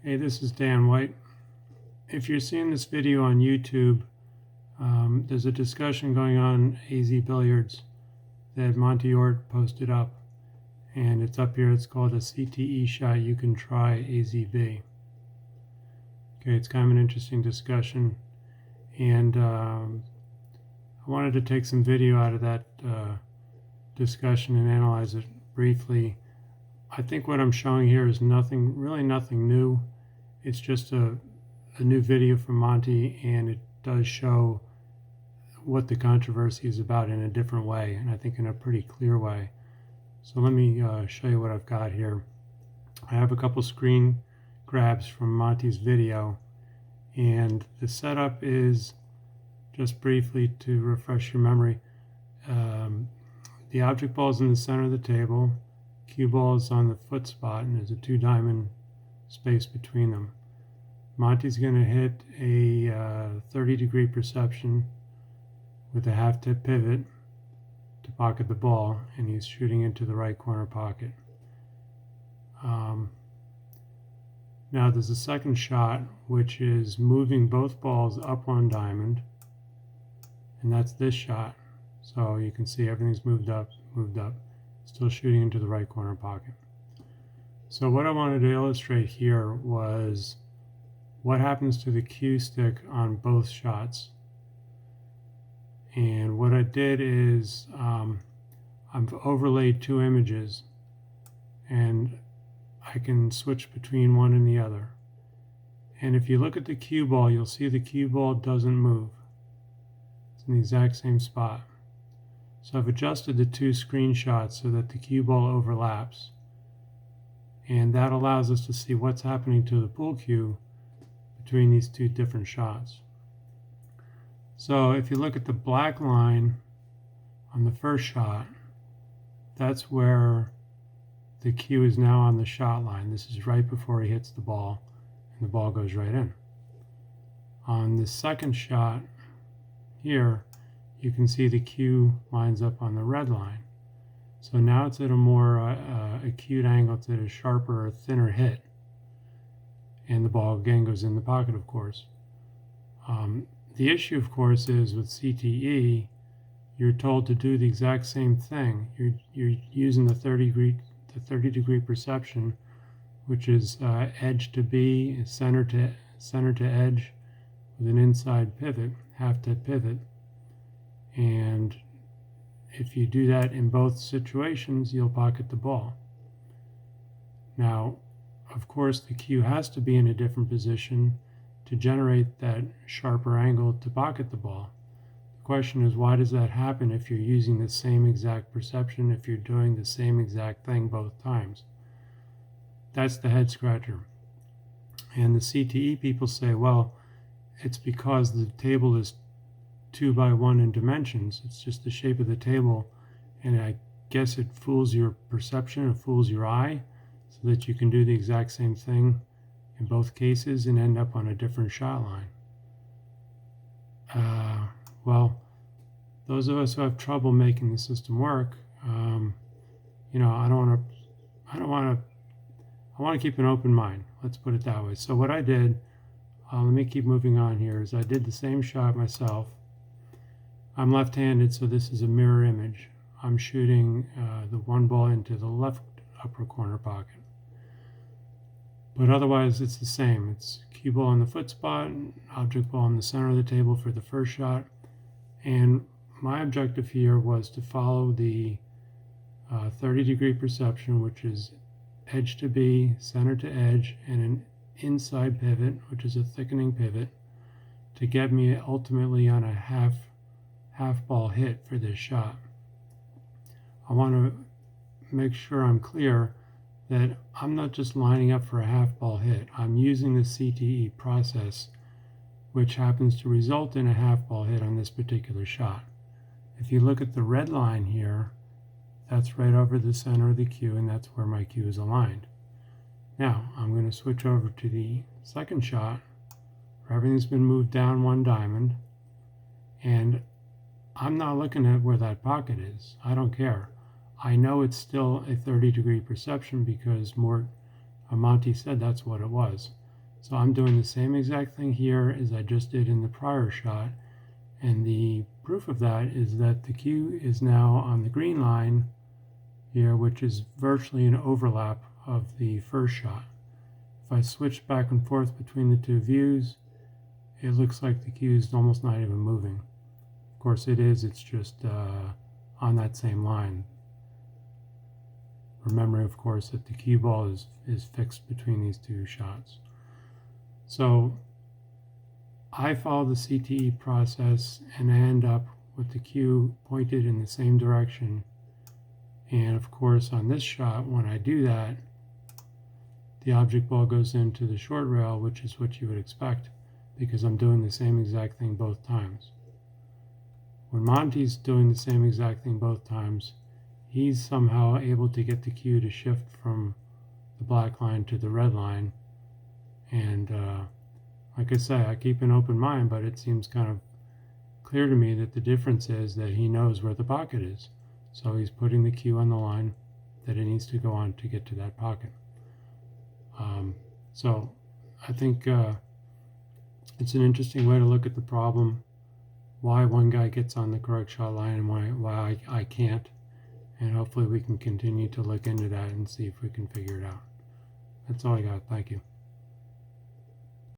Hey, this is Dan White. If you're seeing this video on YouTube, there's a discussion going on AZ Billiards that Monty Ort posted up, and it's up here. It's called a CTE shot you can try AZB. Okay, it's kind of an interesting discussion, and I wanted to take some video out of that discussion and analyze it briefly. I think what I'm showing here is really nothing new. It's just a new video from Monty, and it does show what the controversy is about in a different way, and I think in a pretty clear way. So let me show you what I've got here. I have a couple screen grabs from Monty's video, and the setup is, just briefly to refresh your memory, the object ball is in the center of the table, cue ball is on the foot spot, and there's a 2-diamond space between them. Monty's going to hit a 30-degree perception with a half-tip pivot to pocket the ball, and he's shooting into the right corner pocket. Now there's a second shot, which is moving both balls up 1 diamond, and that's this shot. So you can see everything's moved up, still shooting into the right corner pocket. So what I wanted to illustrate here was what happens to the cue stick on both shots. And what I did is I've overlaid 2 images, and I can switch between one and the other. And if you look at the cue ball, you'll see the cue ball doesn't move. It's in the exact same spot. So I've adjusted the 2 screenshots so that the cue ball overlaps, and that allows us to see what's happening to the pull cue between these 2 different shots. So if you look at the black line on the first shot, that's where the cue is now on the shot line. This is right before he hits the ball, and the ball goes right in. On the second shot here, you can see the cue lines up on the red line. So now it's at a more acute angle, it's at a sharper or thinner hit, and the ball again goes in the pocket, of course. The issue, of course, is with CTE, you're told to do the exact same thing. You're using the 30-degree perception, which is edge to B, center to edge, with an inside pivot, half-tip pivot. And if you do that in both situations, you'll pocket the ball. Now, of course, the cue has to be in a different position to generate that sharper angle to pocket the ball. The question is, why does that happen if you're using the same exact perception, if you're doing the same exact thing both times? That's the head scratcher. And the CTE people say, well, it's because the table is 2 by 1 in dimensions. It's just the shape of the table, and I guess it fools your perception, it fools your eye, so that you can do the exact same thing in both cases and end up on a different shot line. Well, those of us who have trouble making the system work, I want to keep an open mind. Let's put it that way. So what I did, let me keep moving on here, is I did the same shot myself. I'm left-handed, so this is a mirror image. I'm shooting the 1 ball into the left upper corner pocket. But otherwise, it's the same. It's cue ball on the foot spot, object ball in the center of the table for the first shot. And my objective here was to follow the 30-degree perception, which is edge to B, center to edge, and an inside pivot, which is a thickening pivot, to get me ultimately on a half ball hit for this shot. I want to make sure I'm clear that I'm not just lining up for a half ball hit. I'm using the CTE process, which happens to result in a half ball hit on this particular shot. If you look at the red line here, that's right over the center of the cue, and that's where my cue is aligned. Now I'm going to switch over to the second shot, where everything's been moved down 1 diamond, and I'm not looking at where that pocket is. I don't care. I know it's still a 30-degree perception because Monty said that's what it was. So I'm doing the same exact thing here as I just did in the prior shot, and the proof of that is that the cue is now on the green line here, which is virtually an overlap of the first shot. If I switch back and forth between the two views, it looks like the cue is almost not even moving. Of course it is, it's just on that same line. Remembering, of course, that the cue ball is fixed between these two shots. So I follow the CTE process and I end up with the cue pointed in the same direction. And of course on this shot, when I do that, the object ball goes into the short rail, which is what you would expect because I'm doing the same exact thing both times. When Monty's doing the same exact thing both times, he's somehow able to get the cue to shift from the black line to the red line. And like I say, I keep an open mind, but it seems kind of clear to me that the difference is that he knows where the pocket is. So he's putting the cue on the line that it needs to go on to get to that pocket. So I think it's an interesting way to look at the problem, why one guy gets on the correct shot line and why I can't. And hopefully we can continue to look into that and see if we can figure it out. That's all I got. Thank you.